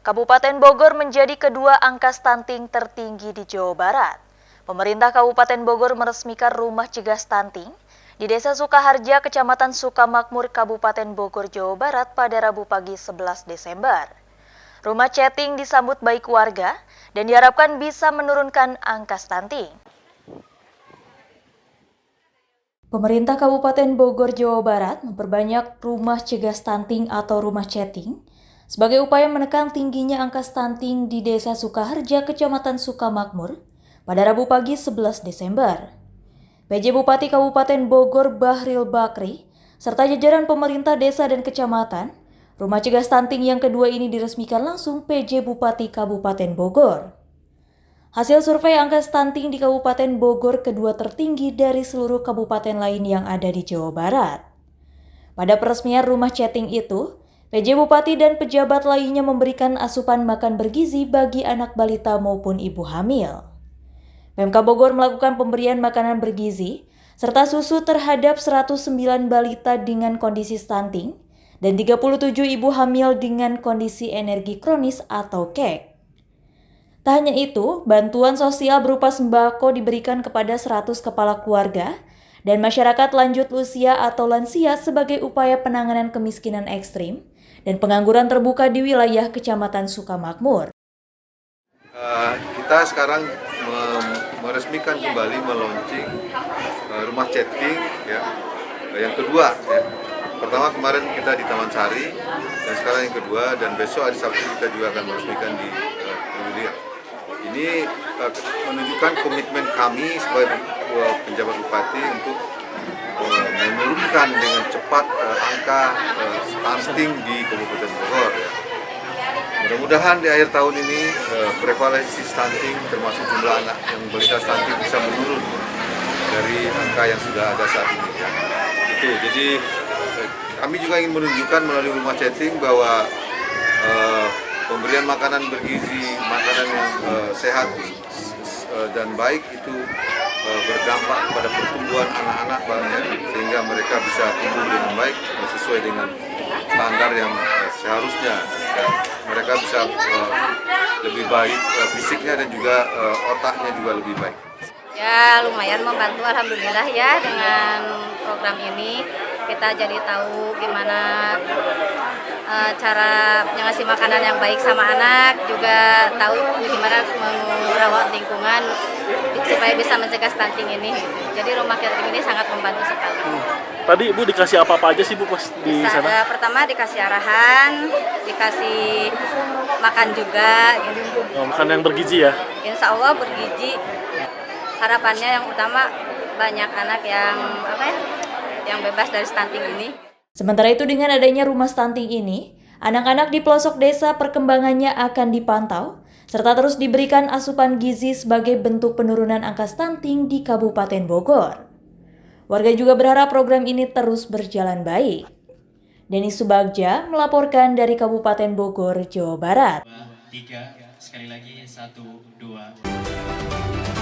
Kabupaten Bogor menjadi kedua angka stunting tertinggi di Jawa Barat. Pemerintah Kabupaten Bogor meresmikan rumah cegah stunting di Desa Sukaharja, Kecamatan Sukamakmur, Kabupaten Bogor, Jawa Barat pada Rabu pagi 11 Desember. Rumah chatting disambut baik warga dan diharapkan bisa menurunkan angka stunting. Pemerintah Kabupaten Bogor, Jawa Barat memperbanyak rumah cegah stunting atau rumah chatting sebagai upaya menekan tingginya angka stunting di Desa Sukaharja, Kecamatan Sukamakmur pada Rabu pagi 11 Desember. PJ Bupati Kabupaten Bogor Bahril Bakri serta jajaran pemerintah desa dan kecamatan, rumah cegah stunting yang kedua ini diresmikan langsung PJ Bupati Kabupaten Bogor. Hasil survei angka stunting di Kabupaten Bogor kedua tertinggi dari seluruh kabupaten lain yang ada di Jawa Barat. Pada peresmian rumah chatting itu, PJ Bupati dan pejabat lainnya memberikan asupan makan bergizi bagi anak balita maupun ibu hamil. Pemkab Bogor melakukan pemberian makanan bergizi serta susu terhadap 109 balita dengan kondisi stunting dan 37 ibu hamil dengan kondisi energi kronis atau KEK. Tak hanya itu, bantuan sosial berupa sembako diberikan kepada 100 kepala keluarga dan masyarakat lanjut usia atau lansia sebagai upaya penanganan kemiskinan ekstrim dan pengangguran terbuka di wilayah Kecamatan Sukamakmur. Kita sekarang meresmikan kembali meluncing rumah chatting ya, yang kedua ya. Pertama kemarin kita di Taman Sari dan sekarang yang kedua, dan besok hari Sabtu kita juga akan meresmikan di Lulia. Ini menunjukkan komitmen kami sebagai penjabat bupati untuk menurunkan dengan cepat angka stunting di Kabupaten Bogor. Ya. Mudah-mudahan di akhir tahun ini prevalensi stunting termasuk jumlah anak yang balita stunting bisa menurun dari angka yang sudah ada saat ini. Ya. Itu. Jadi kami juga ingin menunjukkan melalui rumah chatting bahwa pemberian makanan bergizi, makanan yang sehat dan baik itu berdampak pada pertumbuhan anak-anak sehingga mereka bisa tumbuh dengan baik sesuai dengan standar yang seharusnya. Dan mereka bisa lebih baik fisiknya dan juga otaknya juga lebih baik. Ya lumayan membantu, alhamdulillah ya, dengan program ini kita jadi tahu gimana cara ngasih makanan yang baik sama anak, juga tahu gimana merawat lingkungan supaya bisa mencegah stunting ini. Jadi rumah chatting ini sangat membantu sekali. Tadi Ibu dikasih apa aja sih Bu pas di sana? Pertama dikasih arahan, dikasih makan juga. Gitu. Oh, makan yang bergizi ya? Insya Allah bergizi. Harapannya yang utama banyak anak yang bebas dari stunting ini. Sementara itu dengan adanya rumah stunting ini, anak-anak di pelosok desa perkembangannya akan dipantau, serta terus diberikan asupan gizi sebagai bentuk penurunan angka stunting di Kabupaten Bogor. Warga juga berharap program ini terus berjalan baik. Denny Subagja melaporkan dari Kabupaten Bogor, Jawa Barat. 3, sekali lagi 1, 2.